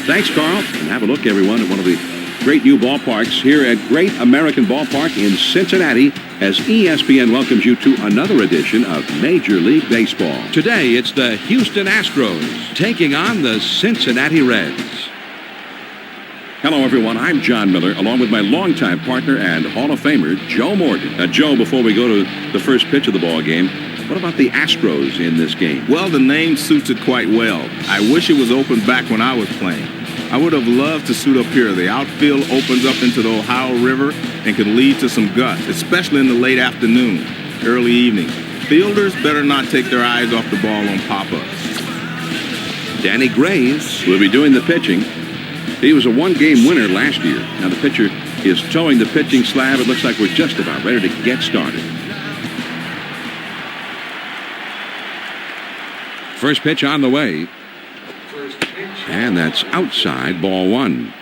Thanks, Carl. And have a look, everyone, at one of the great new ballparks here at Great American Ballpark in Cincinnati as ESPN welcomes you to another edition of Major League Baseball. Today, it's the Houston Astros taking on the Cincinnati Reds. Hello, everyone. I'm John Miller, along with my longtime partner and Hall of Famer, Joe Morgan. Now, Joe, before we go to the first pitch of the ball game, what about the Astros in this game? Well, the name suits it quite well. I wish it was open back when I was playing. I would have loved to suit up here. The outfield opens up into the Ohio River and can lead to some gusts, especially in the late afternoon, early evening. Fielders better not take their eyes off the ball on pop-ups. Danny Graves will be doing the pitching. He was a one-game winner last year. Now the pitcher is towing the pitching slab. It looks like we're just about ready to get started. First pitch on the way. And that's outside, ball one.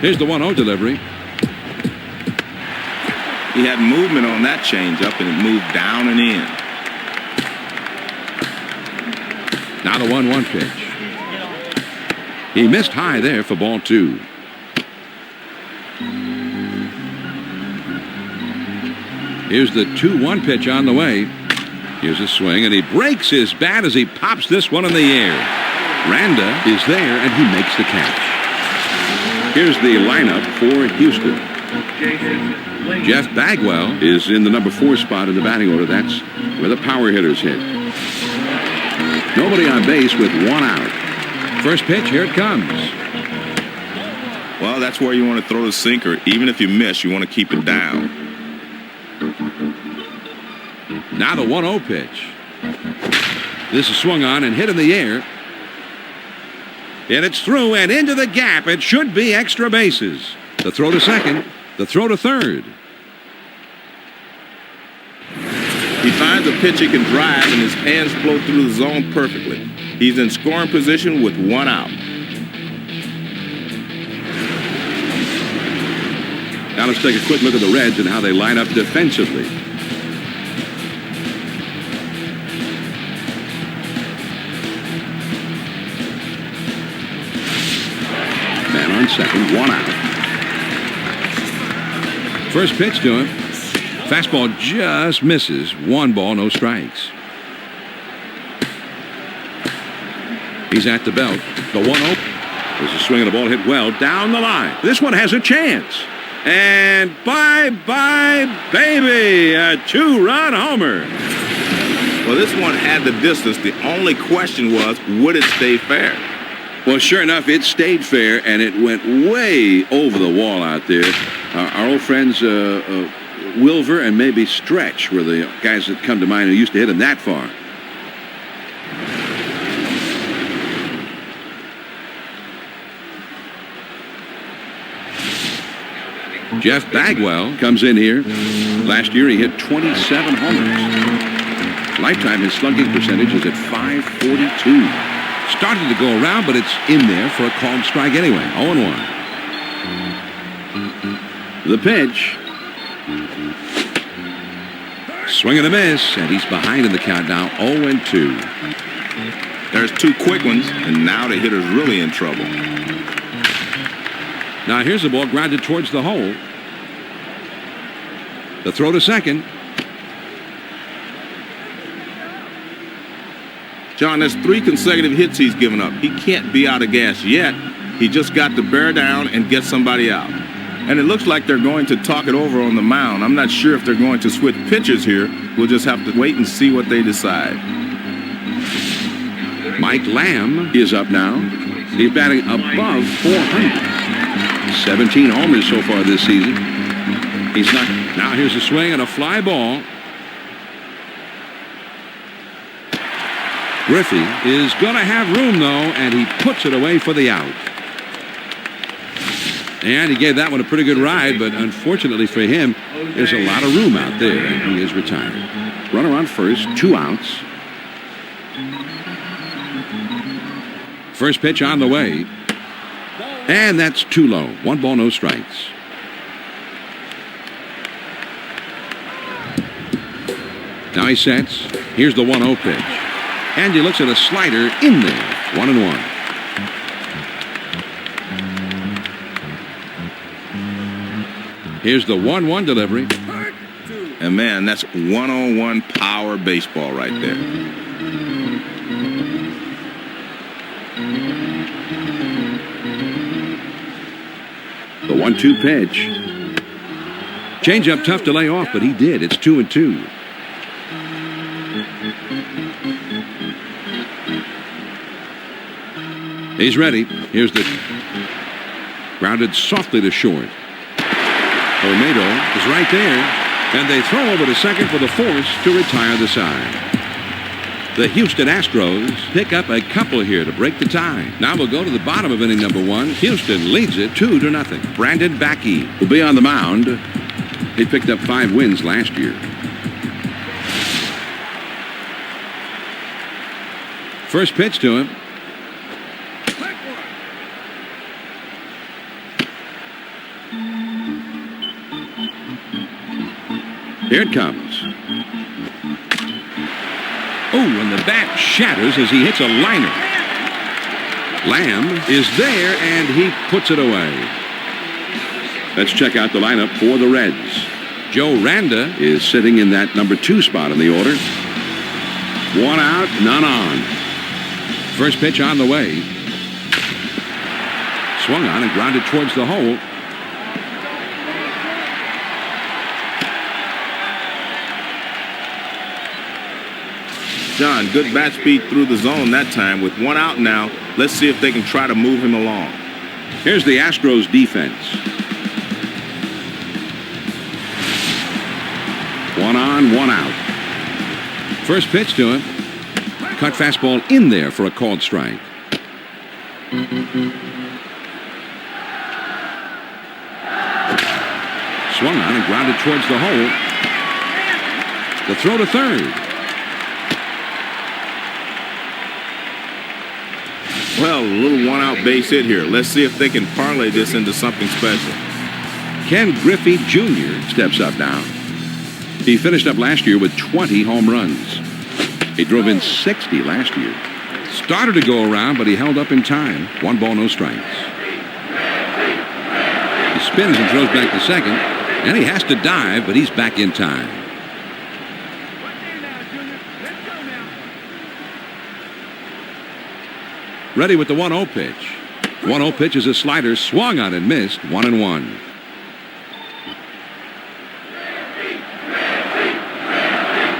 Here's the 1-0 delivery. He had movement on that changeup, and it moved down and in. Now the 1-1 pitch. He missed high there for ball two. Here's the 2-1 pitch on the way. Here's a swing, and he breaks his bat as he pops this one in the air. Randa is there, and he makes the catch. Here's the lineup for Houston. Jeff Bagwell is in the number 4 spot in the batting order. That's where the power hitters hit. Nobody on base with 1 out. First pitch, here it comes. Well, that's where you want to throw the sinker. Even if you miss, you want to keep it down. Now the 1-0 pitch. This is swung on and hit in the air. And it's through and into the gap. It should be extra bases. The throw to second. The throw to third. He finds a pitch he can drive, and his hands flow through the zone perfectly. He's in scoring position with 1 out. Now let's take a quick look at the Reds and how they line up defensively. Man on second, 1 out. First pitch to him. Fastball just misses. 1 ball, no strikes. He's at the belt. The 1-0. There's a swing and the ball hit well down the line. This one has a chance. And bye-bye, baby. A 2-run homer. Well, this one had the distance. The only question was, would it stay fair? Well, sure enough, it stayed fair, and it went way over the wall out there. Our old friends Wilver and maybe Stretch were the guys that come to mind who used to hit him that far. Jeff Bagwell comes in here. Last year he hit 27 homers. Lifetime his slugging percentage is at .542. Started to go around, but it's in there for a called strike anyway. 0-1. The pitch. Swing and a miss, and he's behind in the count now. 0-2. There's 2 quick ones, and now the hitter's really in trouble. Now here's the ball grounded towards the hole. The throw to second. John, there's 3 consecutive hits he's given up. He can't be out of gas yet. He just got to bear down and get somebody out. And it looks like they're going to talk it over on the mound. I'm not sure if they're going to switch pitchers here. We'll just have to wait and see what they decide. Mike Lamb is up now. He's batting above .400. 17 homers so far this season. He's not. Now here's a swing and a fly ball. Griffey is going to have room, though, and he puts it away for the out. And he gave that one a pretty good ride, but unfortunately for him, there's a lot of room out there, and he is retired. Runner on first, 2 outs. First pitch on the way. And that's too low. 1 ball, no strikes. Now he sets. Here's the 1-0 pitch. And he looks at a slider in there. 1-1. Here's the 1-1 delivery. And man, that's one-on-one power baseball right there. The 1-2 pitch. Changeup tough to lay off, but he did. It's 2-2. He's ready. Here's the grounded softly to short. Olmedo is right there, and they throw over to second for the force to retire the side. The Houston Astros pick up a couple here to break the tie. Now we'll go to the bottom of inning number 1. Houston leads it 2-0. Brandon Backey will be on the mound. He picked up 5 wins last year. First pitch to him. Here it comes. Oh, and the bat shatters as he hits a liner. Lamb is there, and he puts it away. Let's check out the lineup for the Reds. Joe Randa is sitting in that number 2 spot in the order. 1 out, none on. First pitch on the way. Swung on and grounded towards the hole. John, good bat speed through the zone that time. With 1 out now, let's see if they can try to move him along. Here's the Astros defense. 1 on, 1 out. First pitch to him. Cut fastball in there for a called strike. Swung on and grounded towards the hole. The throw to third. Well, a little 1-out base hit here. Let's see if they can parlay this into something special. Ken Griffey Jr. steps up now. He finished up last year with 20 home runs. He drove in 60 last year. Started to go around, but he held up in time. 1 ball, no strikes. He spins and throws back to second, and he has to dive, but he's back in time. Ready with the 1-0 pitch. 1-0 pitch is a slider, swung on and missed. 1-1.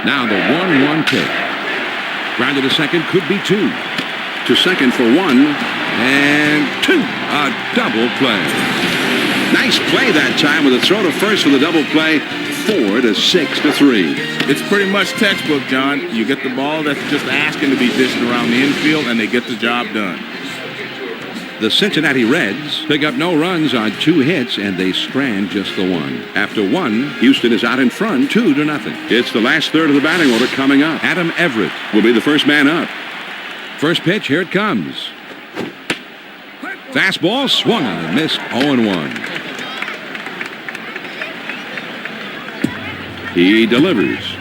Now the 1-1 pitch. Grounded to second, could be 2. To second for 1 and 2. A double play. Nice play that time with a throw to first for the double play. 4-6-3. It's pretty much textbook, John. You get the ball that's just asking to be dished around the infield, and they get the job done. The Cincinnati Reds pick up no runs on 2 hits, and they strand just the 1. After 1, Houston is out in front 2-0. It's the last third of the batting order coming up. Adam Everett will be the first man up. First pitch, here it comes. Fastball swung on and missed. 0-1. He delivers.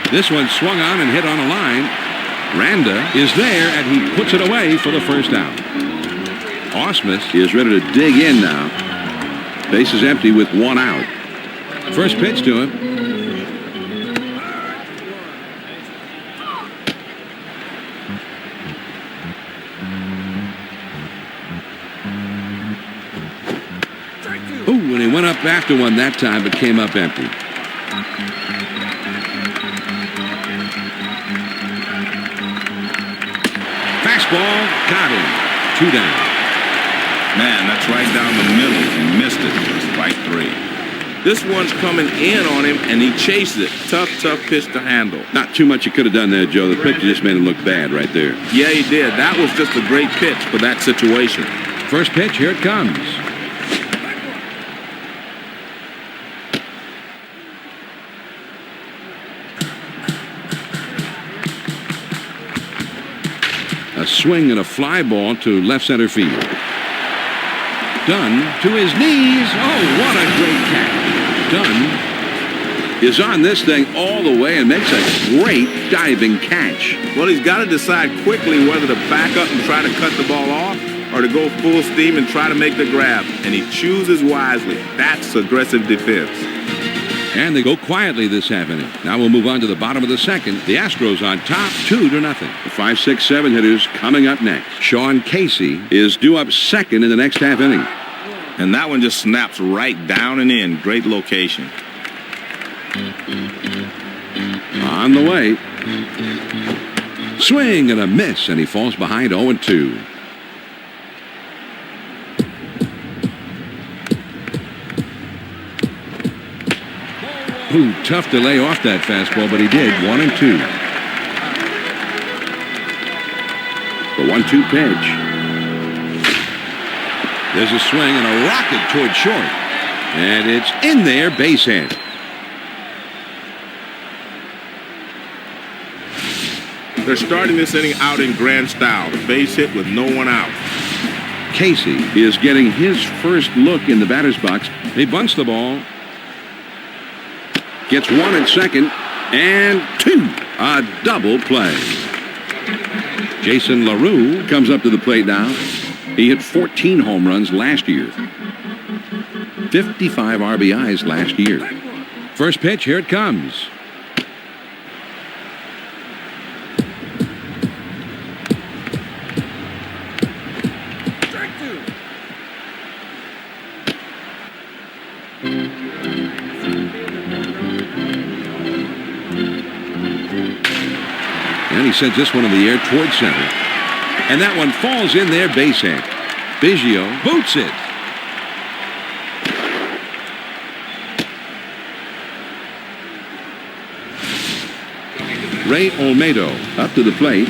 This one swung on and hit on a line. Randa is there, and he puts it away for the first out. Ausmus is ready to dig in now. Base is empty with 1 out. First pitch to him. Ooh, and he went up after one that time, but came up empty. Fastball, got him. 2 down. Man, that's right down the middle. He missed it. Strike 3. This one's coming in on him, and he chased it. Tough pitch to handle. Not too much he could have done there, Joe. The pitcher just made him look bad right there. Yeah, he did. That was just a great pitch for that situation. First pitch, here it comes. A swing and a fly ball to left center field. Dunn to his knees. Oh, what a great catch. Dunn is on this thing all the way and makes a great diving catch. Well, he's got to decide quickly whether to back up and try to cut the ball off or to go full steam and try to make the grab. And he chooses wisely. That's aggressive defense. And they go quietly this half inning. Now we'll move on to the bottom of the second. The Astros on top, 2-0. The 5, 6, 7 hitters coming up next. Sean Casey is due up second in the next half inning. And that one just snaps right down and in. Great location. On the way. Swing and a miss, and he falls behind 0-2. Ooh, tough to lay off that fastball, but he did. 1-2. The 1-2 pitch. There's a swing and a rocket toward short. And it's in there, base hit. They're starting this inning out in grand style. The base hit with no one out. Casey is getting his first look in the batter's box. He bunts the ball. Gets one at second and two. A double play. Jason LaRue comes up to the plate now. He hit 14 home runs last year. 55 RBIs last year. First pitch, here it comes. And he sends this one in the air towards center. And that one falls in there, base hit. Biggio boots it. Ray Olmedo up to the plate.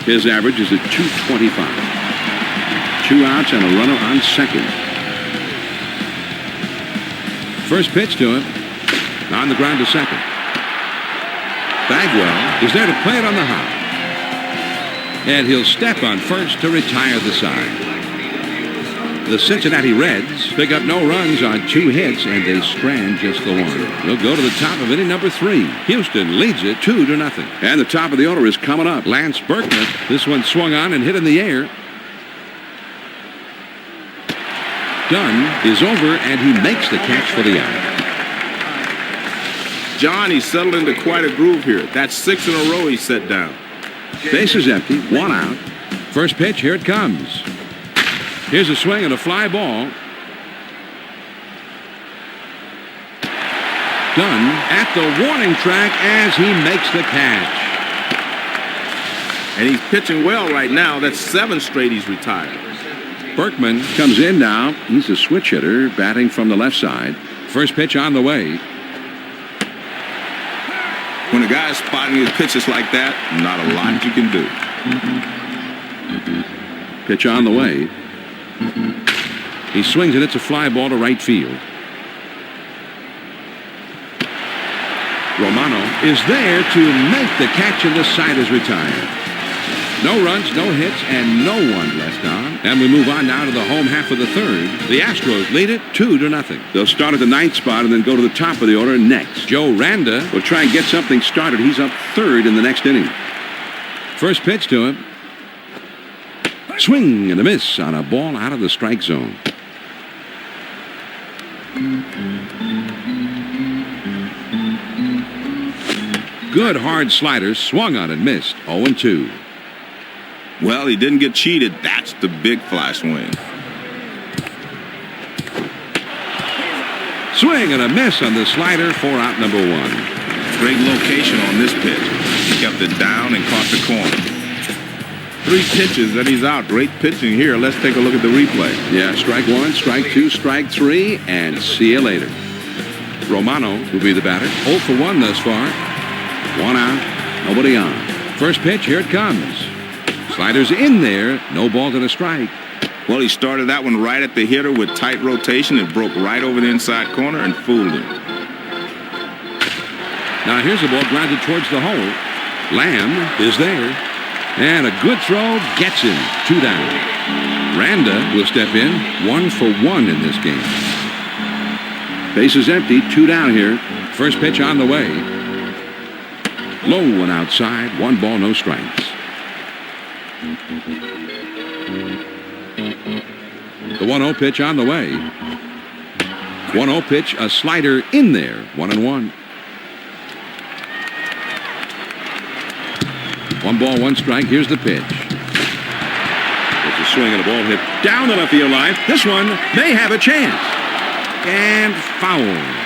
His average is at .225. 2 outs and a runner on second. First pitch to him. On the ground to second. Bagwell is there to play it on the hop. And he'll step on first to retire the side. The Cincinnati Reds pick up no runs on 2 hits, and they strand just the one. They'll go to the top of inning number 3. Houston leads it 2-0. And the top of the order is coming up. Lance Berkman. This one swung on and hit in the air. Dunn is over, and he makes the catch for the out. John, he's settled into quite a groove here. That's 6 in a row he's set down. Base is empty, 1 out. First pitch, here it comes. Here's a swing and a fly ball. Dunn at the warning track as he makes the catch. And he's pitching well right now. That's 7 straight he's retired. Berkman comes in now. He's a switch hitter, batting from the left side. First pitch on the way. When a guy's spotting his pitches like that, not a lot you can do. Pitch on the way. He swings and it's a fly ball to right field. Romano is there to make the catch, and the side is retired. No runs, no hits, and no one left on. And we move on now to the home half of the third. The Astros lead it 2-0. They'll start at the 9th spot and then go to the top of the order next. Joe Randa will try and get something started. He's up 3rd in the next inning. First pitch to him. Swing and a miss on a ball out of the strike zone. Good hard slider, swung on and missed. 0-2. Well, he didn't get cheated. That's the big fly swing. Swing and a miss on the slider for out number 1. Great location on this pitch. He kept it down and caught the corner. 3 pitches and he's out. Great pitching here. Let's take a look at the replay. Yeah, strike 1, strike 2, strike 3, and see you later. Romano will be the batter. 0 for 1 thus far. 1 out, nobody on. First pitch, here it comes. Slider's in there, no ball to a strike. Well, he started that one right at the hitter with tight rotation and broke right over the inside corner and fooled him. Now here's the ball grounded towards the hole. Lamb is there. And a good throw gets him. 2 down. Randa will step in. 1 for 1 in this game. Base is empty. 2 down here. First pitch on the way. Low and outside. 1 ball, no strikes. The 1-0 pitch on the way. 1-0 pitch, a slider in there. 1-1. 1 ball, 1 strike. Here's the pitch. There's a swing and a ball hit down the left field line. This one may have a chance. And foul.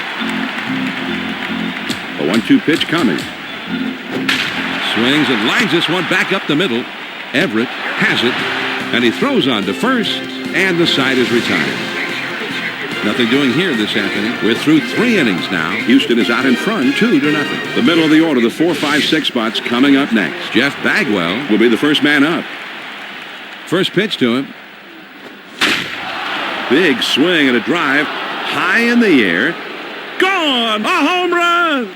The 1-2 pitch coming. Swings and lines this one back up the middle. Everett has it, and he throws on to first, and the side is retired. Nothing doing here this afternoon. We're through 3 innings now. Houston is out in front, 2-0. The middle of the order, the 4, 5, 6 spots coming up next. Jeff Bagwell will be the first man up. First pitch to him. Big swing and a drive, high in the air. Gone! A home run!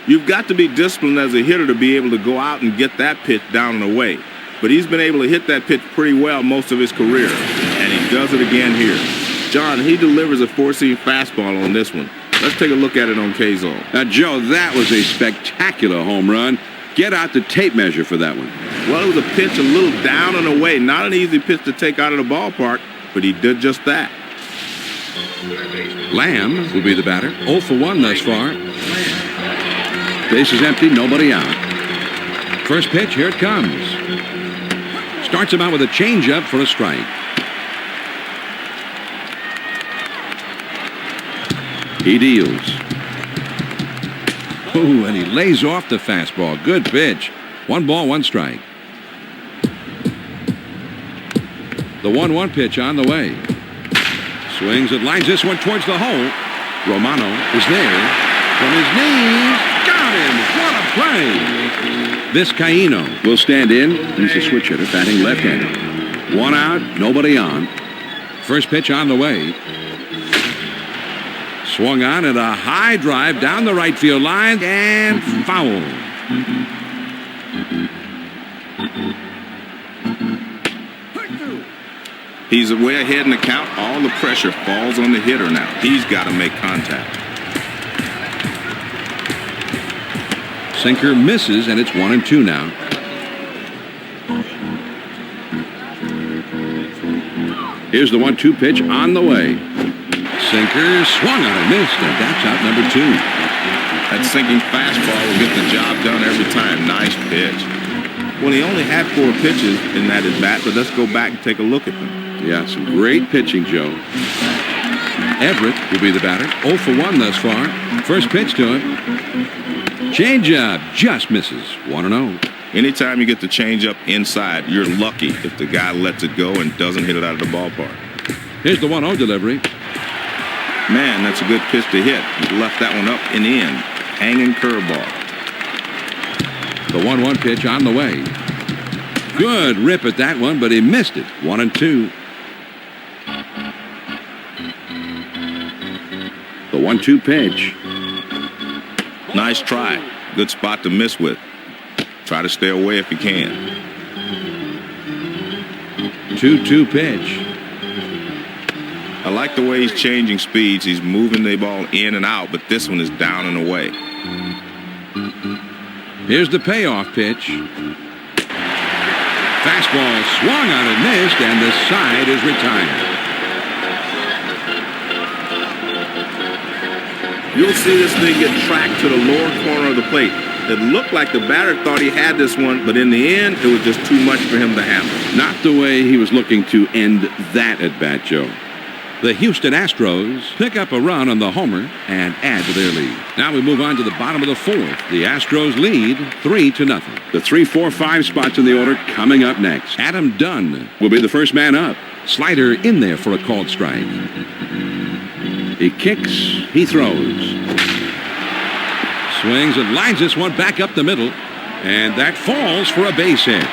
You've got to be disciplined as a hitter to be able to go out and get that pitch down and away. But he's been able to hit that pitch pretty well most of his career, and he does it again here. John, he delivers a 4-seam fastball on this one. Let's take a look at it on K-Zone. Now, Joe, that was a spectacular home run. Get out the tape measure for that one. Well, it was a pitch a little down and away. Not an easy pitch to take out of the ballpark, but he did just that. Lamb will be the batter. 0 for 1 thus far. Base is empty, nobody out. First pitch, here it comes. Starts him out with a changeup for a strike. He deals. Ooh, and he lays off the fastball. Good pitch. 1 ball, 1 strike. The 1-1 pitch on the way. Swings and lines this one towards the hole. Romano is there. From his knees. Got him. What a play. Vizcaíno will stand in. He's a switch hitter, batting left-handed. 1 out, nobody on. First pitch on the way. Swung on at a high drive down the right field line and foul. He's way ahead in the count. All the pressure falls on the hitter now. He's got to make contact. Sinker misses, and it's 1-2 now. Here's the 1-2 pitch on the way. Sinker swung on and missed, and that's out number 2. That sinking fastball will get the job done every time. Nice pitch. Well, he only had 4 pitches in that at bat, but let's go back and take a look at them. Yeah, some great pitching, Joe. Everett will be the batter. 0 for 1 thus far. First pitch to him. Changeup just misses. 1-0. Anytime you get the changeup inside, you're lucky if the guy lets it go and doesn't hit it out of the ballpark. Here's the 1-0 delivery. Man, that's a good pitch to hit. He left that one up and in. Hanging curveball. The 1-1 pitch on the way. Good rip at that one, but he missed it. 1-2. The 1-2 pitch. Nice try. Good spot to miss with. Try to stay away if you can. 2-2 pitch. I like the way he's changing speeds. He's moving the ball in and out, but this one is down and away. Here's the payoff pitch. Fastball swung on and missed, and the side is retired. You'll see this thing get tracked to the lower corner of the plate. It looked like the batter thought he had this one, but in the end, it was just too much for him to handle. Not the way he was looking to end that at bat, Joe. The Houston Astros pick up a run on the homer and add to their lead. Now we move on to the bottom of the 4th. The Astros lead 3-0. The 3, 4, 5 spots in the order coming up next. Adam Dunn will be the first man up. Slider in there for a called strike. He kicks, he throws. Swings and lines this one back up the middle. And that falls for a base hit.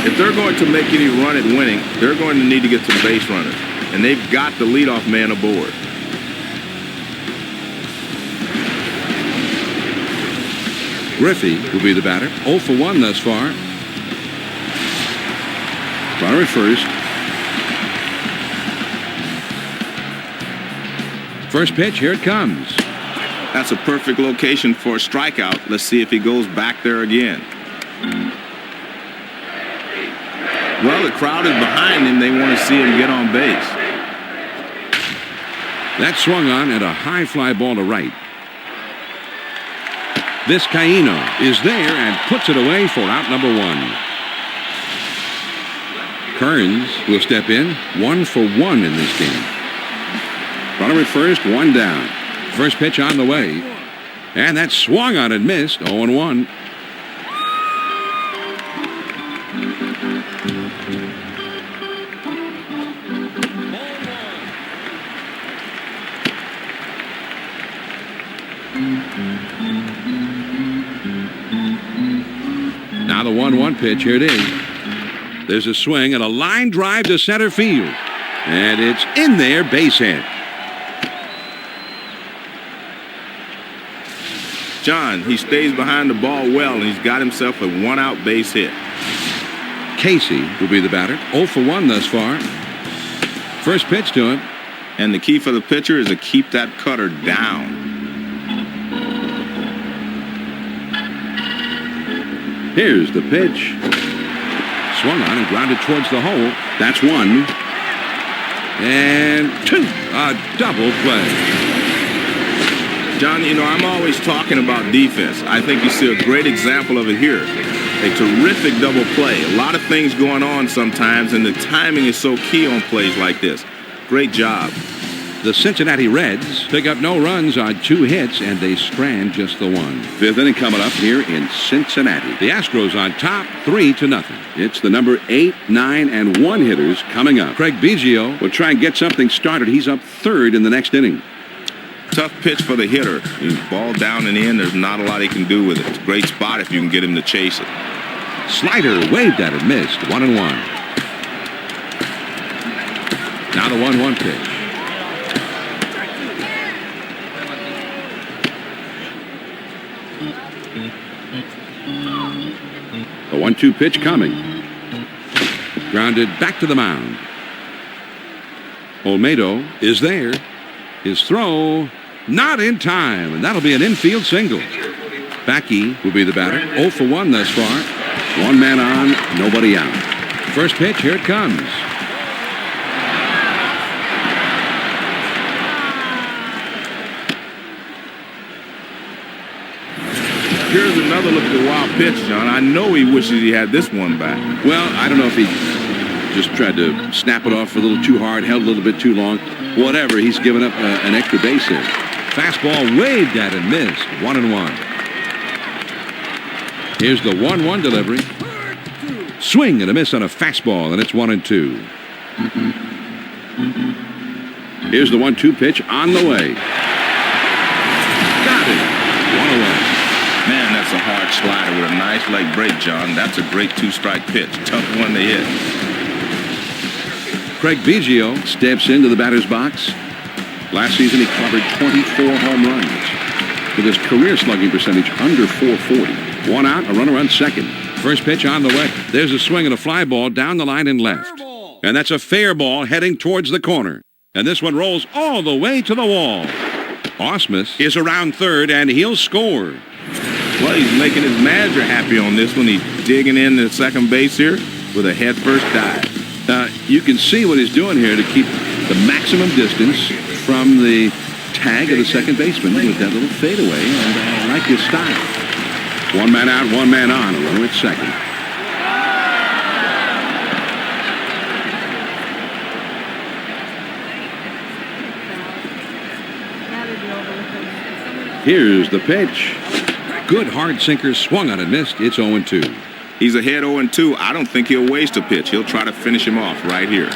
If they're going to make any run at winning, they're going to need to get some base runners. And they've got the leadoff man aboard. Griffey will be the batter. 0 for 1 thus far. Runner at first. First pitch, here it comes. That's a perfect location for a strikeout. Let's see if he goes back there again. Well, the crowd is behind him. They want to see him get on base. That swung on at a high fly ball to right. Vizcaíno is there and puts it away for out number 1. Kearns will step in, 1 for 1 in this game. Runner at first, 1 down. First pitch on the way. And that swung on and missed, 0-1. Now the 1-1 pitch, here it is. There's a swing and a line drive to center field. And it's in there, base hit. John, he stays behind the ball well, and he's got himself a 1-out base hit. Casey will be the batter. 0 for 1 thus far. First pitch to him. And the key for the pitcher is to keep that cutter down. Here's the pitch. Swung on and grounded towards the hole. That's 1. And 2. A double play. John, you know, I'm always talking about defense. I think you see a great example of it here. A terrific double play. A lot of things going on sometimes, and the timing is so key on plays like this. Great job. The Cincinnati Reds pick up no runs on 2 hits, and they strand just the 1. Fifth inning coming up here in Cincinnati. The Astros on top, 3-0. It's the number 8, 9, and 1 hitters coming up. Craig Biggio will try and get something started. He's up 3rd in the next inning. Tough pitch for the hitter. He's ball down and in. There's not a lot he can do with it. It's a great spot if you can get him to chase it. Slider waved at it, missed. 1-1. Now the 1-1 pitch. The 1-2 pitch coming. Grounded back to the mound. Olmedo is there. His throw, not in time, and that'll be an infield single. Backey will be the batter. 0 for 1 thus far. 1 man on, nobody out. First pitch, here it comes. Here's another look at the wild pitch, John. I know he wishes he had this one back. Well, I don't know if he just tried to snap it off a little too hard, held a little bit too long. Whatever, he's given up an extra base hit. Fastball waved at and missed. 1-1. Here's the 1-1 delivery. Swing and a miss on a fastball, and it's 1-2. Here's the 1-2 pitch on the way. Got it. 1-1. Man, that's a hard slider with a nice leg break, John. That's a great 2-strike pitch. Tough one to hit. Craig Biggio steps into the batter's box. Last season, he covered 24 home runs with his career slugging percentage under .440. 1 out, a runner on second. First pitch on the way. There's a swing and a fly ball down the line and left. And that's a fair ball heading towards the corner. And this one rolls all the way to the wall. Ausmus is around third, and he'll score. Well, he's making his manager happy on this one. He's digging in to second base here with a head-first dive. You can see what he's doing here to keep the maximum distance from the tag of the second baseman with that little fadeaway, and I like his style. 1 man out, 1 man on, a runner at second. Here's the pitch. Good hard sinker, swung on and missed. It's 0-2. He's ahead 0-2. I don't think he'll waste a pitch. He'll try to finish him off right here.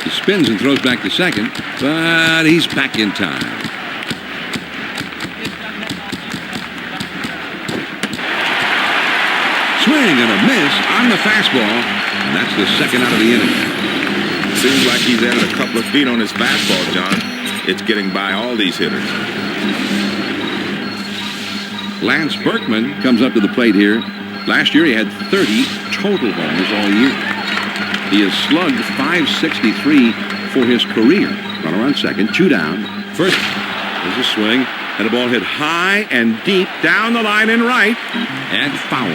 He spins and throws back to second, but he's back in time. Swing and a miss on the fastball, and that's the second out of the inning. Seems like he's added a couple of feet on his fastball, John. It's getting by all these hitters. Lance Berkman comes up to the plate here. Last year he had 30 total homers all year. He has slugged .563 for his career. Runner on second, 2 down. First, there's a swing, and the ball hit high and deep down the line in right, and foul.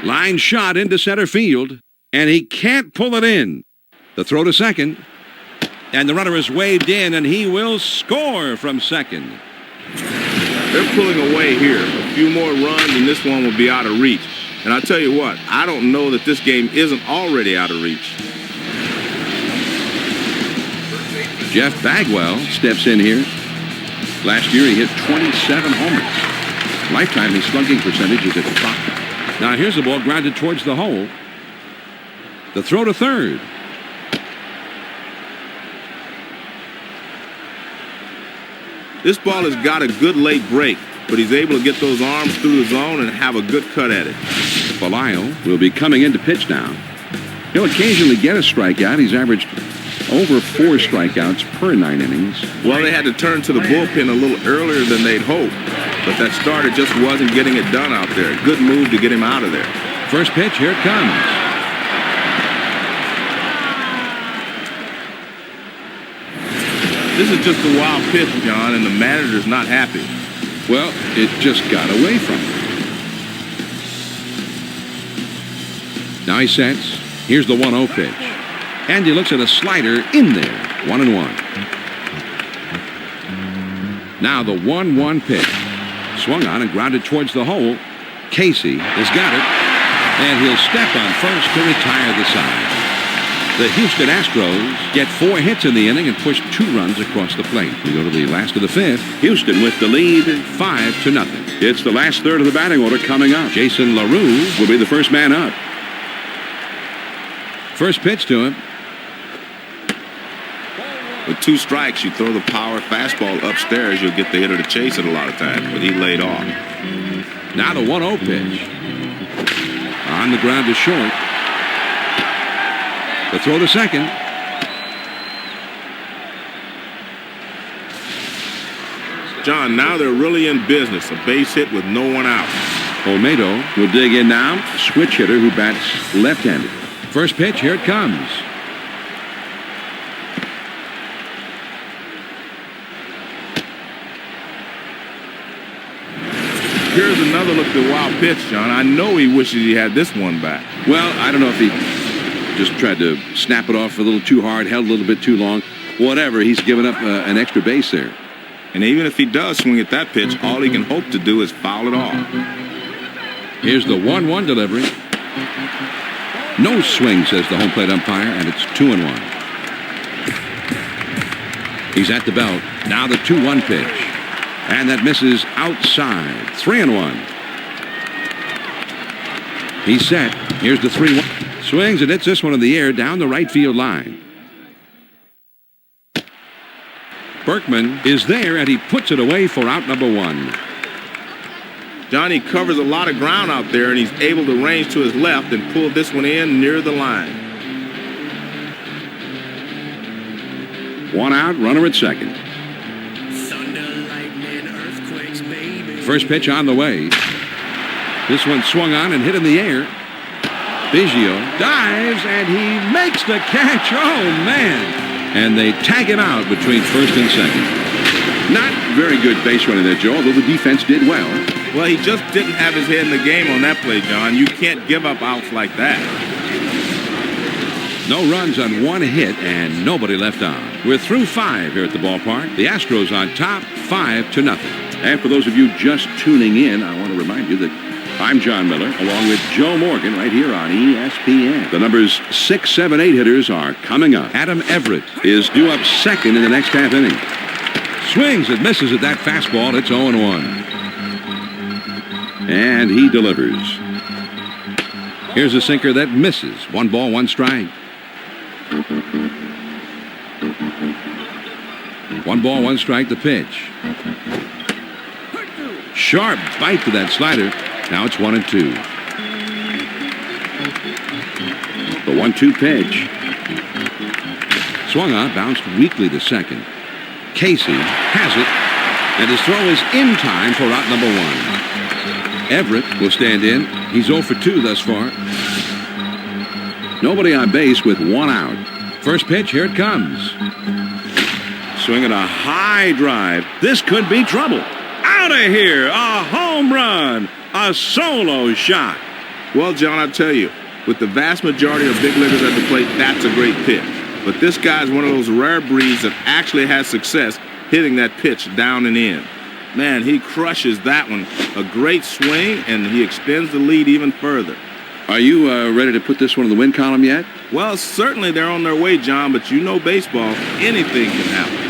Line shot into center field, and he can't pull it in. The throw to second, and the runner is waved in, and he will score from second. They're pulling away here. A few more runs, and this one will be out of reach. And I'll tell you what, I don't know that this game isn't already out of reach. Jeff Bagwell steps in here. Last year, he hit 27 homers. Lifetime, his slugging percentage is at 5. Now, here's the ball grounded towards the hole. The throw to third. This ball has got a good late break, but he's able to get those arms through the zone and have a good cut at it. Belisle will be coming in to pitch now. He'll occasionally get a strikeout. He's averaged over 4 strikeouts per 9 innings. Well, they had to turn to the bullpen a little earlier than they'd hoped, but that starter just wasn't getting it done out there. Good move to get him out of there. First pitch, here it comes. This is just a wild pitch, John, and the manager's not happy. Well, it just got away from him. Now he sets. Here's the 1-0 pitch. And he looks at a slider in there. 1-1. Now the 1-1 pitch. Swung on and grounded towards the hole. Casey has got it. And he'll step on first to retire the side. The Houston Astros get 4 hits in the inning and push 2 runs across the plate. We go to the last of the 5th. Houston with the lead, 5-0. It's the last third of the batting order coming up. Jason LaRue will be the first man up. First pitch to him. With 2 strikes, you throw the power fastball upstairs, you'll get the hitter to chase it a lot of times, but he laid off. Now the 1-0 pitch. On the ground to short. The throw to second. John, now they're really in business. A base hit with no one out. Olmedo will dig in now. Switch hitter who bats left-handed. First pitch, here it comes. Here's another look at the wild pitch, John. I know he wishes he had this one back. Well, I don't know if he just tried to snap it off a little too hard, held a little bit too long. Whatever, he's given up an extra base there. And even if he does swing at that pitch, all he can hope to do is foul it off. Here's the 1-1 delivery. No swing, says the home plate umpire, and it's 2-1. He's at the belt. Now the 2-1 pitch. And that misses outside. 3-1. He's set. Here's the 3-1. Swings and hits this one in the air down the right field line. Berkman is there, and he puts it away for out number 1. Johnny covers a lot of ground out there, and he's able to range to his left and pull this one in near the line. 1 out, runner at second. First pitch on the way. This one swung on and hit in the air. Biggio dives, and he makes the catch. Oh, man. And they tag him out between first and second. Not very good base running there, Joe, although the defense did well. Well, he just didn't have his head in the game on that play, John. You can't give up outs like that. No runs on 1 hit and nobody left on. We're through 5 here at the ballpark. The Astros on top, 5-0. And for those of you just tuning in, I want to remind you that I'm John Miller, along with Joe Morgan, right here on ESPN. The numbers 6, 7, 8 hitters are coming up. Adam Everett is due up second in the next half inning. Swings and misses at that fastball. It's 0-1. And he delivers. Here's a sinker that misses. 1 ball, 1 strike. 1 ball, 1 strike, the pitch. Sharp bite to that slider. Now it's 1-2. The 1-2 pitch. Swung on, bounced weakly to second. Casey has it, and his throw is in time for out number 1. Everett will stand in. He's 0 for 2 thus far. Nobody on base with 1 out. First pitch, here it comes. Swinging a high drive. This could be trouble. Out of here, a home run, a solo shot. Well, John, I'll tell you, with the vast majority of big leaguers at the plate, that's a great pitch. But this guy's one of those rare breeds that actually has success hitting that pitch down and in. Man, he crushes that one. A great swing, and he extends the lead even further. Are you ready to put this one in the win column yet? Well, certainly they're on their way, John, but you know baseball, anything can happen.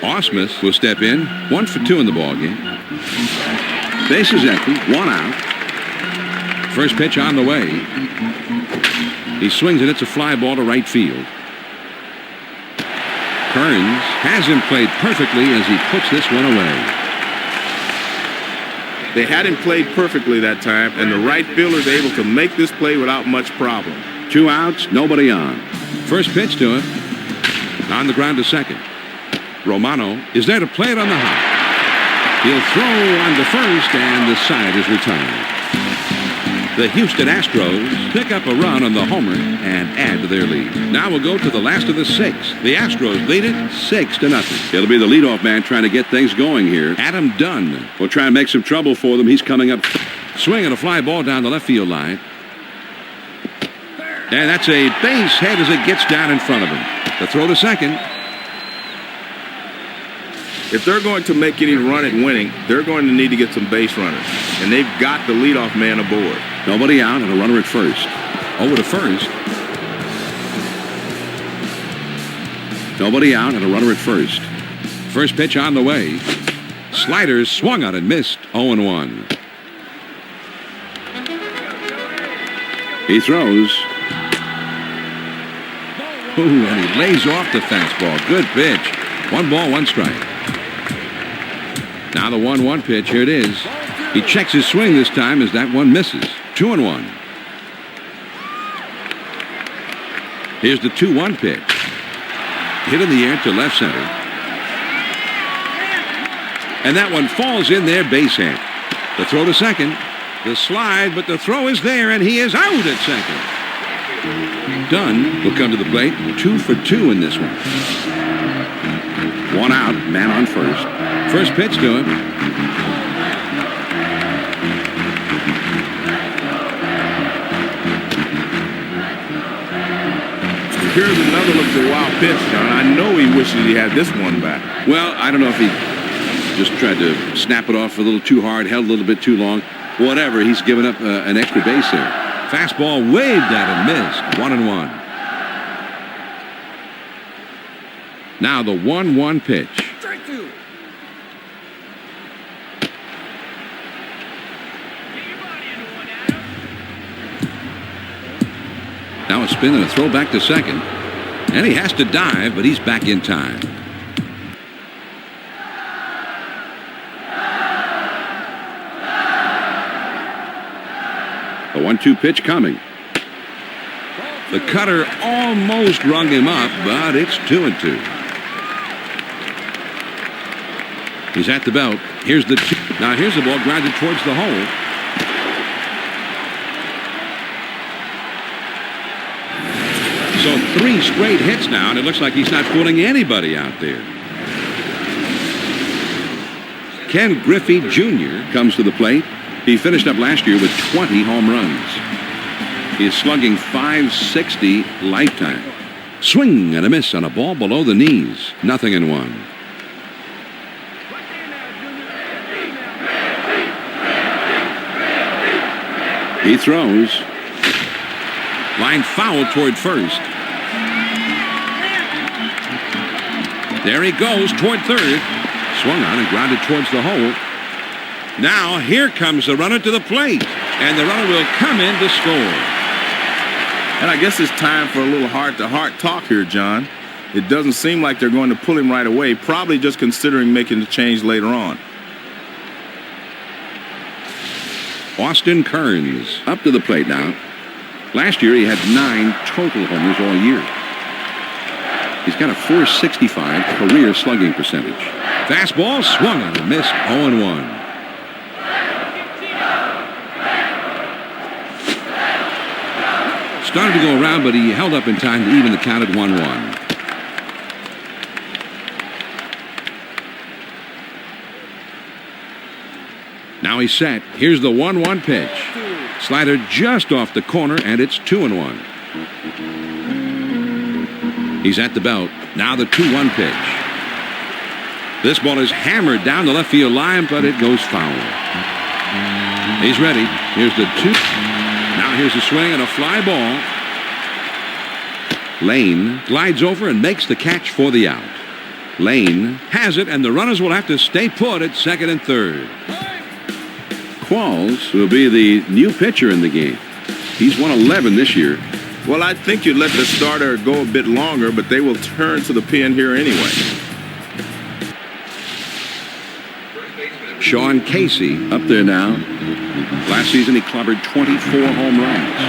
Osmus will step in. 1 for 2 in the ballgame. Base is empty. 1 out. First pitch on the way. He swings it. It's a fly ball to right field. Kearns has him played perfectly as he puts this one away. They had him played perfectly that time, and the right fielder is able to make this play without much problem. 2 outs, nobody on. First pitch to him. On the ground to second. Romano is there to play it on the hop. He'll throw on the first, and the side is retired. The Houston Astros pick up a run on the homer and add to their lead. Now we'll go to the last of the 6. The Astros lead it 6-0. It'll be the leadoff man trying to get things going here. Adam Dunn will try and make some trouble for them. He's coming up. Swinging a fly ball down the left field line. And that's a base hit as it gets down in front of him. The throw to second. If they're going to make any run at winning, they're going to need to get some base runners. And they've got the leadoff man aboard. Nobody out and a runner at first. Over to first. Nobody out and a runner at first. First pitch on the way. Sliders swung on and missed. 0-1. He throws. Ooh, and he lays off the fastball. Good pitch. 1 ball, 1 strike. Now the 1-1 pitch. Here it is. He checks his swing this time as that one misses. 2-1. Here's the 2-1 pitch. Hit in the air to left center. And that one falls in there, base hit. The throw to second. The slide, but the throw is there, and he is out at second. Dunn will come to the plate. 2 for 2 in this one. 1 out, man on first. First pitch to him. Here's another look at the wild pitch, John. I know he wishes he had this one back. Well, I don't know if he just tried to snap it off a little too hard, held a little bit too long. Whatever, he's given up an extra base there. Fastball waved at and missed. 1-1. Now the 1-1 pitch. Strike 2. Now a spin and a throw back to second. And he has to dive, but he's back in time. The 1-2 pitch coming. The cutter almost rung him up, but it's 2-2. He's at the belt. Here's the 2. Now here's the ball grounded towards the hole. So 3 straight hits now, and it looks like he's not fooling anybody out there. Ken Griffey Jr. comes to the plate. He finished up last year with 20 home runs. He's slugging .560 lifetime. Swing and a miss on a ball below the knees. 0-1. He throws. Line foul toward first. There he goes toward third. Swung on and grounded towards the hole. Now here comes the runner to the plate. And the runner will come in to score. And I guess it's time for a little heart-to-heart talk here, John. It doesn't seem like they're going to pull him right away, probably just considering making the change later on. Austin Kearns up to the plate now. Last year he had 9 total homers all year. He's got a .465 career slugging percentage. Fastball swung on and missed. 0-1. Started to go around, but he held up in time to even the count at 1-1. Now he's set. Here's the 1-1 pitch. Slider just off the corner, and it's 2-1. He's at the belt. Now the 2-1 pitch. This ball is hammered down the left field line, but it goes foul. He's ready. Here's the 2. Now here's a swing and a fly ball. Lane glides over and makes the catch for the out. Lane has it, and the runners will have to stay put at second and third. Qualls will be the new pitcher in the game. He's won 11 this year. Well, I think you'd let the starter go a bit longer, but they will turn to the pen here anyway. Sean Casey up there now. Last season he clobbered 24 home runs.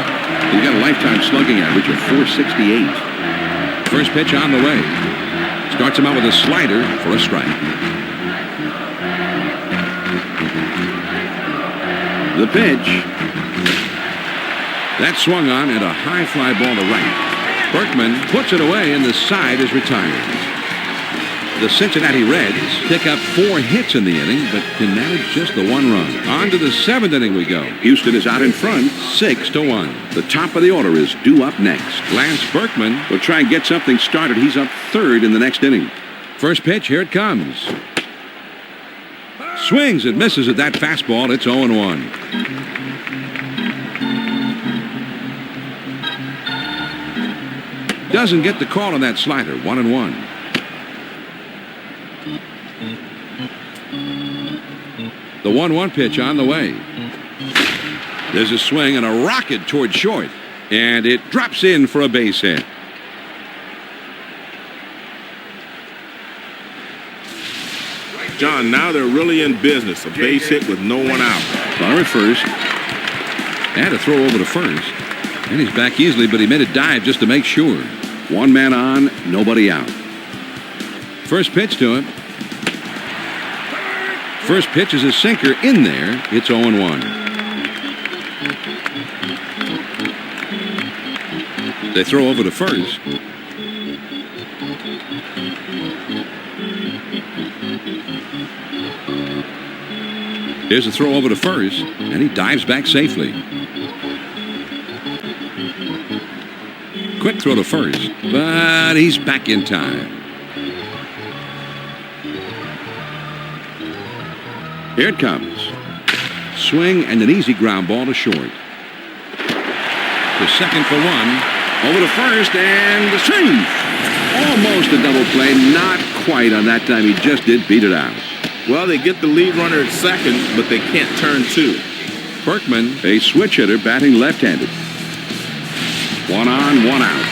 He's got a lifetime slugging average of .468. First pitch on the way. Starts him out with a slider for a strike. The pitch. That swung on and a high fly ball to right. Berkman puts it away and the side is retired. The Cincinnati Reds pick up 4 hits in the inning, but can manage just the 1 run. On to the 7th inning we go. Houston is out in front, 6-1. The top of the order is due up next. Lance Berkman will try and get something started. He's up 3rd in the next inning. First pitch, here it comes. Swings and misses at that fastball. It's 0-1. Doesn't get the call on that slider. 1-1. The 1-1 pitch on the way. There's a swing and a rocket toward short. And it drops in for a base hit. John, now they're really in business. A base hit with no one out. Runner at first. And a throw over to first. And he's back easily, but he made a dive just to make sure. 1 man on, nobody out. First pitch to him. First pitch is a sinker in there. It's 0-1. They throw over to first. Here's a throw over to first, and he dives back safely. Quick throw to first, but he's back in time. Here it comes. Swing and an easy ground ball to short. To second for 1. Over to first and the save. Almost a double play. Not quite on that time. He just did beat it out. Well, they get the lead runner at second, but they can't turn 2. Berkman, a switch hitter, batting left-handed. 1 on, 1 out.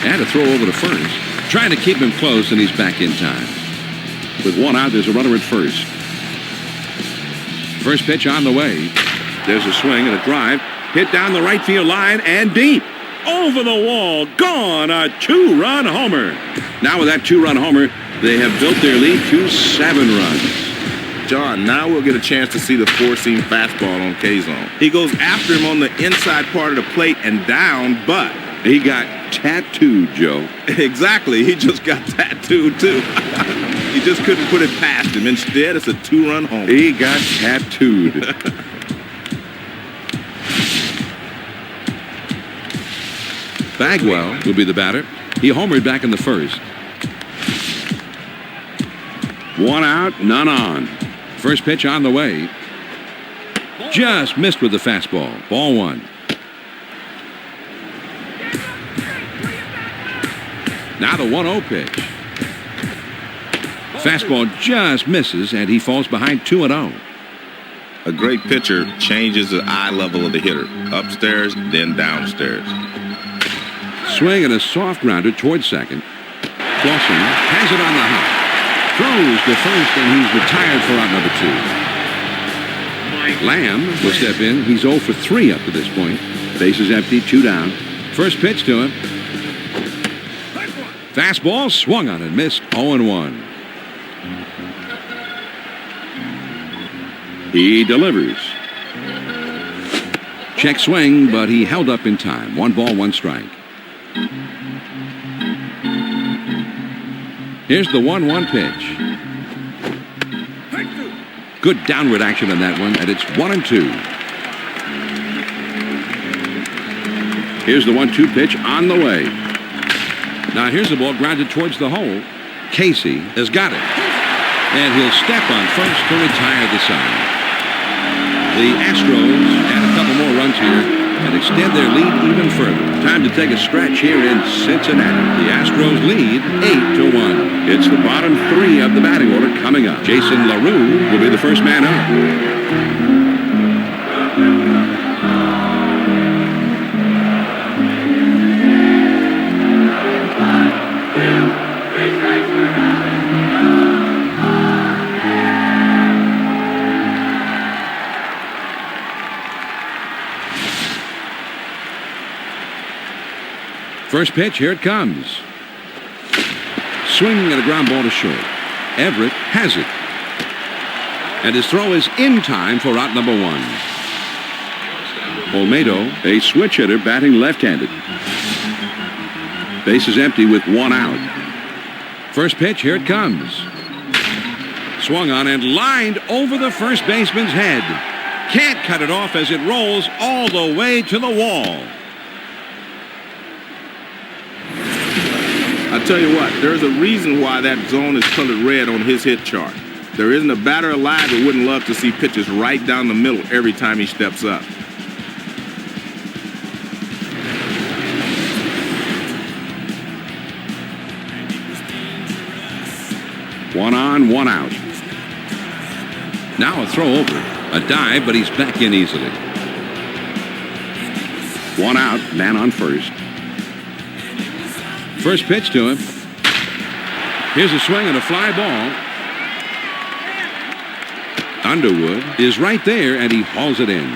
And a throw over to first. Trying to keep him close, and he's back in time. With 1 out, there's a runner at first. First pitch on the way. There's a swing and a drive. Hit down the right field line and deep. Over the wall. Gone. A 2-run homer. Now with that 2-run homer, they have built their lead to 7 runs. John, now we'll get a chance to see the 4-seam fastball on K-zone. He goes after him on the inside part of the plate and down, but he got tattooed, Joe. Exactly. He just got tattooed, too. He just couldn't put it past him. Instead, it's a 2-run homer. He got tattooed. Bagwell will be the batter. He homered back in the first. 1 out, none on. First pitch on the way. Just missed with the fastball. Ball 1. Now the 1-0 pitch. Fastball just misses, and he falls behind 2-0. A great pitcher changes the eye level of the hitter. Upstairs, then downstairs. Swing and a soft grounder towards second. Clausen has it on the hop. Throws to first, and he's retired for out number 2. Lamb will step in. He's 0 for 3 up to this point. Base is empty, 2 down. First pitch to him. Fastball swung on and missed. 0-1. He delivers. Check swing, but he held up in time. 1 ball, 1 strike. Here's the 1-1 pitch. Good downward action on that one, and it's 1-2. Here's the 1-2 pitch on the way. Now here's the ball grounded towards the hole. Casey has got it. And he'll step on first to retire the side. The Astros add a couple more runs here and extend their lead even further. Time to take a stretch here in Cincinnati. The Astros lead 8-1. It's the bottom 3 of the batting order coming up. Jason LaRue will be the first man up. First pitch, here it comes. Swinging at a ground ball to short. Everett has it. And his throw is in time for out number 1. Olmedo, a switch hitter batting left-handed. Base is empty with 1 out. First pitch, here it comes. Swung on and lined over the first baseman's head. Can't cut it off as it rolls all the way to the wall. I tell you what, there's a reason why that zone is colored red on his hit chart. There isn't a batter alive that wouldn't love to see pitches right down the middle every time he steps up. One on, 1 out. Now a throw over. A dive, but he's back in easily. 1 out, man on first. First pitch to him. Here's a swing and a fly ball. Underwood is right there, and he hauls it in.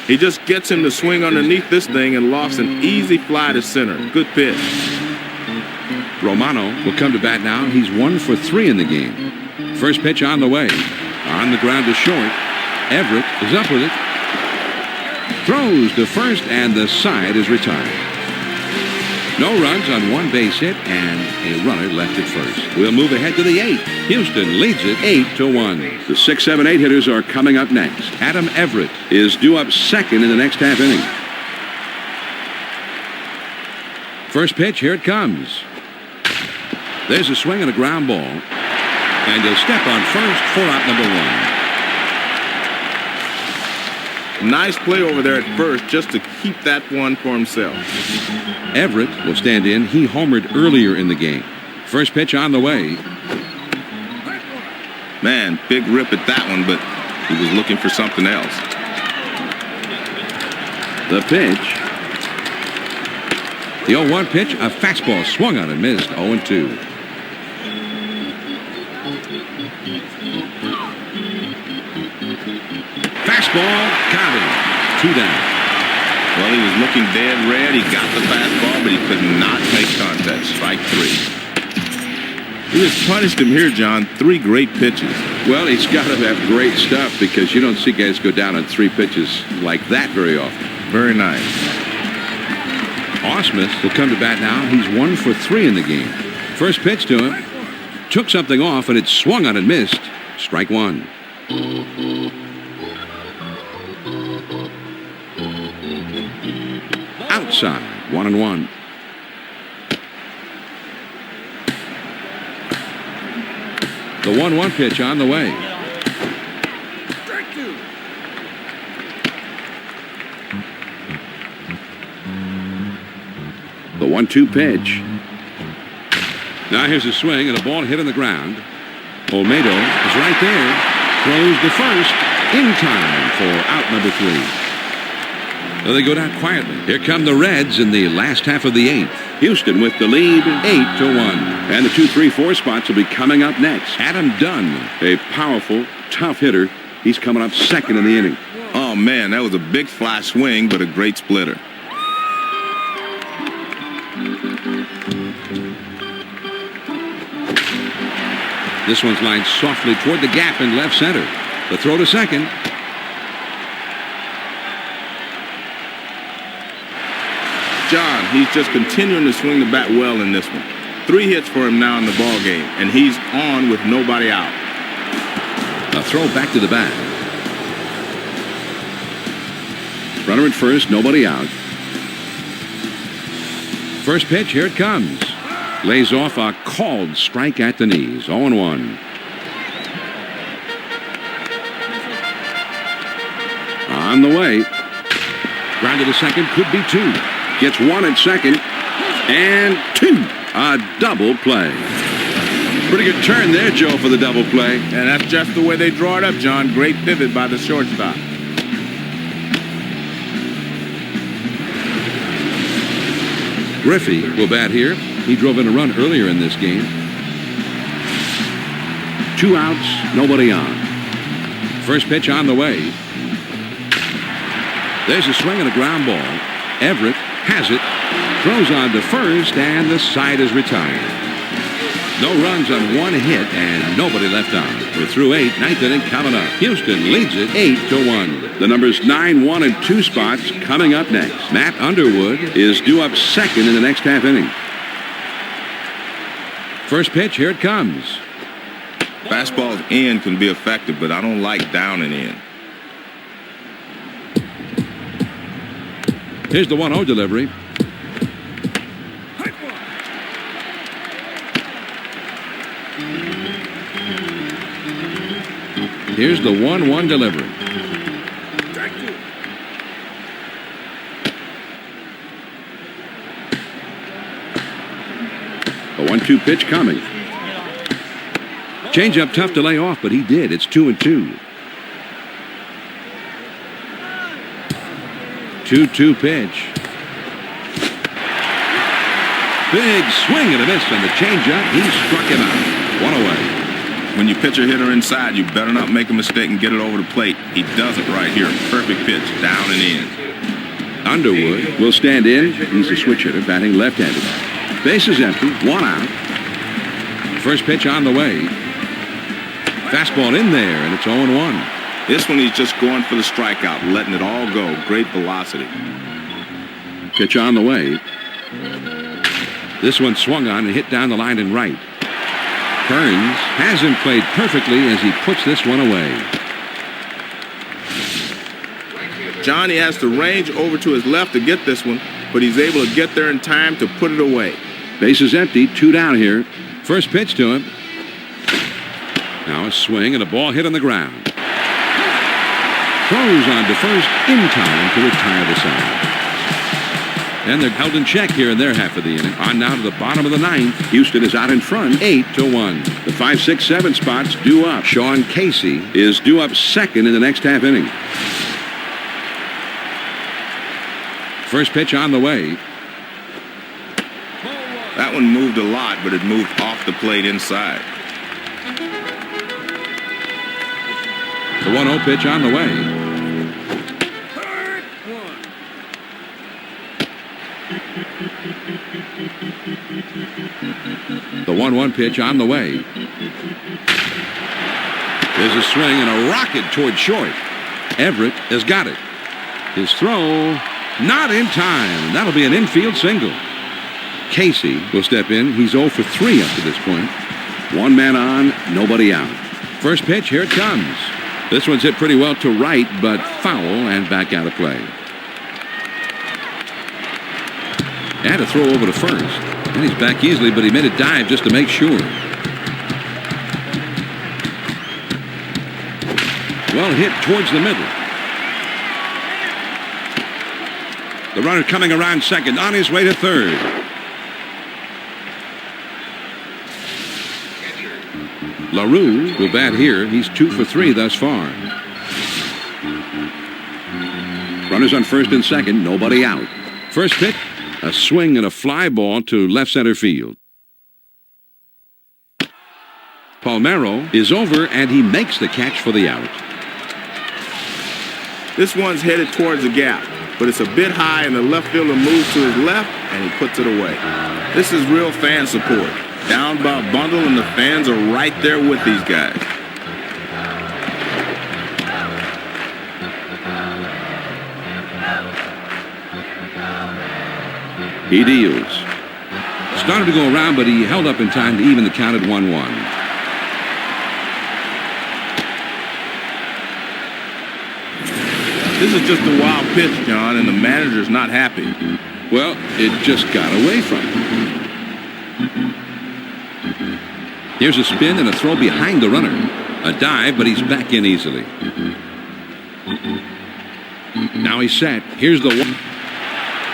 He just gets him to swing underneath this thing and lofts an easy fly to center. Good pitch. Romano will come to bat now. He's 1 for 3 in the game. First pitch on the way. On the ground to short. Everett is up with it. Throws to first, and the side is retired. No runs on 1 base hit, and a runner left at first. We'll move ahead to the 8th. Houston leads it 8-1. The 6, 7, 8 hitters are coming up next. Adam Everett is due up second in the next half inning. First pitch, here it comes. There's a swing and a ground ball. And he'll step on first for out number 1. Nice play over there at first just to keep that one for himself. Everett will stand in. He homered earlier in the game. First pitch on the way. Man, big rip at that one, but he was looking for something else. The pitch. The 0-1 pitch, a fastball swung on and missed. 0-2. Fastball, got him. 2 down. Well, he was looking dead red. He got the fastball, but he could not make contact. Strike 3. He just punished him here, John. 3 great pitches. Well, he's got to have great stuff because you don't see guys go down on 3 pitches like that very often. Very nice. Osmus will come to bat now. He's 1 for 3 in the game. First pitch to him. Took something off, and it swung on and missed. Strike 1. Outside, 1-1. The 1-1 pitch on the way. The 1-2 pitch. Now here's a swing and a ball hit on the ground. Olmedo is right there. Throws to first in time for out number 3. Well, they go down quietly. Here come the Reds in the last half of the 8th. Houston with the lead 8-1. And the 2, 3, 4 spots will be coming up next. Adam Dunn, a powerful, tough hitter. He's coming up second in the inning. Oh, man, that was a big fly swing, but a great splitter. This one's lined softly toward the gap in left center. The throw to second. John, he's just continuing to swing the bat well in this one. 3 hits for him now in the ball game, and he's on with nobody out. A throw back to the bat. Runner at first, nobody out. First pitch, here it comes. Lays off a called strike at the knees. 0-1. On the way. Grounded to second, could be 2. Gets 1 at second, and 2. A double play. Pretty good turn there, Joe, for the double play. And that's just the way they draw it up, John. Great pivot by the shortstop. Griffey will bat here. He drove in a run earlier in this game. 2 outs, nobody on. First pitch on the way. There's a swing and a ground ball. Everett has it, throws on to first, and the side is retired. No runs on 1 hit and nobody left on. We're through 8, 9th inning coming up. Houston leads it 8-1. The numbers 9, 1, and 2 spots coming up next. Matt Underwood is due up second in the next half inning. First pitch, here it comes. Fastballs in can be effective, but I don't like down and in. Here's the 1-0 delivery. Here's the 1-1 delivery. The 1-2 pitch coming. Changeup tough to lay off, but he did. It's 2-2. 2-2 pitch. Big swing and a miss on the changeup. He struck him out. 1 away. When you pitch a hitter inside, you better not make a mistake and get it over the plate. He does it right here. Perfect pitch, down and in. Underwood will stand in. He's a switch hitter, batting left-handed. Base is empty, 1 out. First pitch on the way. Fastball in there, and it's 0-1. This one, he's just going for the strikeout, letting it all go. Great velocity. Pitch on the way. This one swung on and hit down the line and right. Kearns hasn't played perfectly as he puts this one away. Johnny has to range over to his left to get this one, but he's able to get there in time to put it away. Base is empty, 2 down here. First pitch to him. Now a swing and a ball hit on the ground. Throws on to first in time to retire the side. And they're held in check here in their half of the inning. On now to the bottom of the 9th. Houston is out in front, 8-1. The 5, 6, 7 spots due up. Sean Casey is due up second in the next half inning. First pitch on the way. That one moved a lot, but it moved off the plate inside. The 1-0 pitch on the way. The 1-1 pitch on the way. There's a swing and a rocket toward short. Everett has got it. His throw, not in time. That'll be an infield single. Casey will step in. He's 0 for 3 up to this point. 1 man on, nobody out. First pitch, here it comes. This one's hit pretty well to right, but foul and back out of play. And a throw over to first. And he's back easily, but he made a dive just to make sure. Well hit towards the middle. The runner coming around second, on his way to third. LaRue will bat here. He's 2 for 3 thus far. Runners on first and second, nobody out. First pitch, a swing and a fly ball to left center field. Palmeiro is over, and he makes the catch for the out. This one's headed towards the gap, but it's a bit high, and the left fielder moves to his left, and he puts it away. This is real fan support. Down by a bundle, and the fans are right there with these guys. He deals. Started to go around, but he held up in time to even the count at 1-1. This is just a wild pitch, John, and the manager's not happy. Well, it just got away from him. Here's a spin and a throw behind the runner. A dive, but he's back in easily. Now he's set. Here's the one.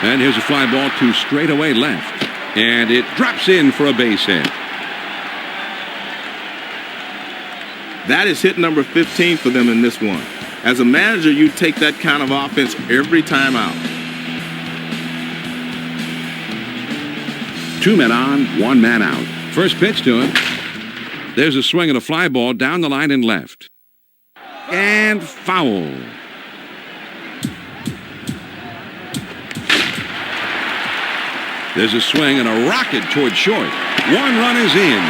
And here's a fly ball to straightaway left. And it drops in for a base hit. That is hit number 15 for them in this one. As a manager, you take that kind of offense every time out. 2 men on, 1 man out. First pitch to him. There's a swing and a fly ball down the line and left. And foul. There's a swing and a rocket toward short. 1 run is in.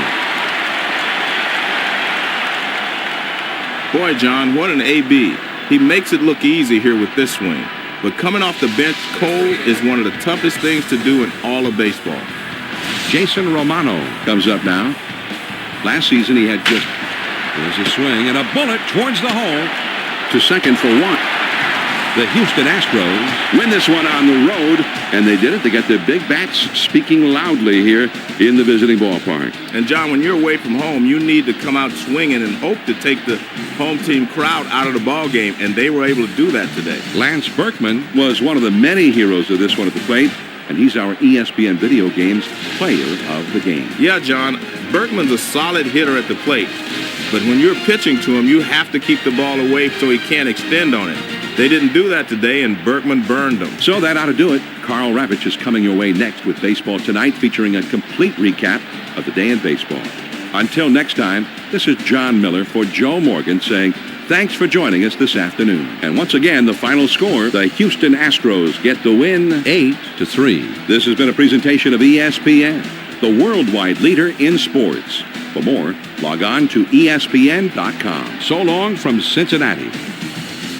Boy, John, what an AB. He makes it look easy here with this swing. But coming off the bench cold is one of the toughest things to do in all of baseball. Jason Romano comes up now. Last season he had just... There's a swing and a bullet towards the hole. To second for 1. The Houston Astros win this one on the road, and they did it. They got their big bats speaking loudly here in the visiting ballpark. And, John, when you're away from home, you need to come out swinging and hope to take the home team crowd out of the ball game, and they were able to do that today. Lance Berkman was one of the many heroes of this one at the plate, and he's our ESPN Video Games Player of the Game. Yeah, John, Berkman's a solid hitter at the plate, but when you're pitching to him, you have to keep the ball away so he can't extend on it. They didn't do that today, and Berkman burned them. So that ought to do it. Carl Ravitch is coming your way next with Baseball Tonight, featuring a complete recap of the day in baseball. Until next time, this is John Miller for Joe Morgan saying thanks for joining us this afternoon. And once again, the final score, the Houston Astros get the win 8-3. This has been a presentation of ESPN, the worldwide leader in sports. For more, log on to ESPN.com. So long from Cincinnati.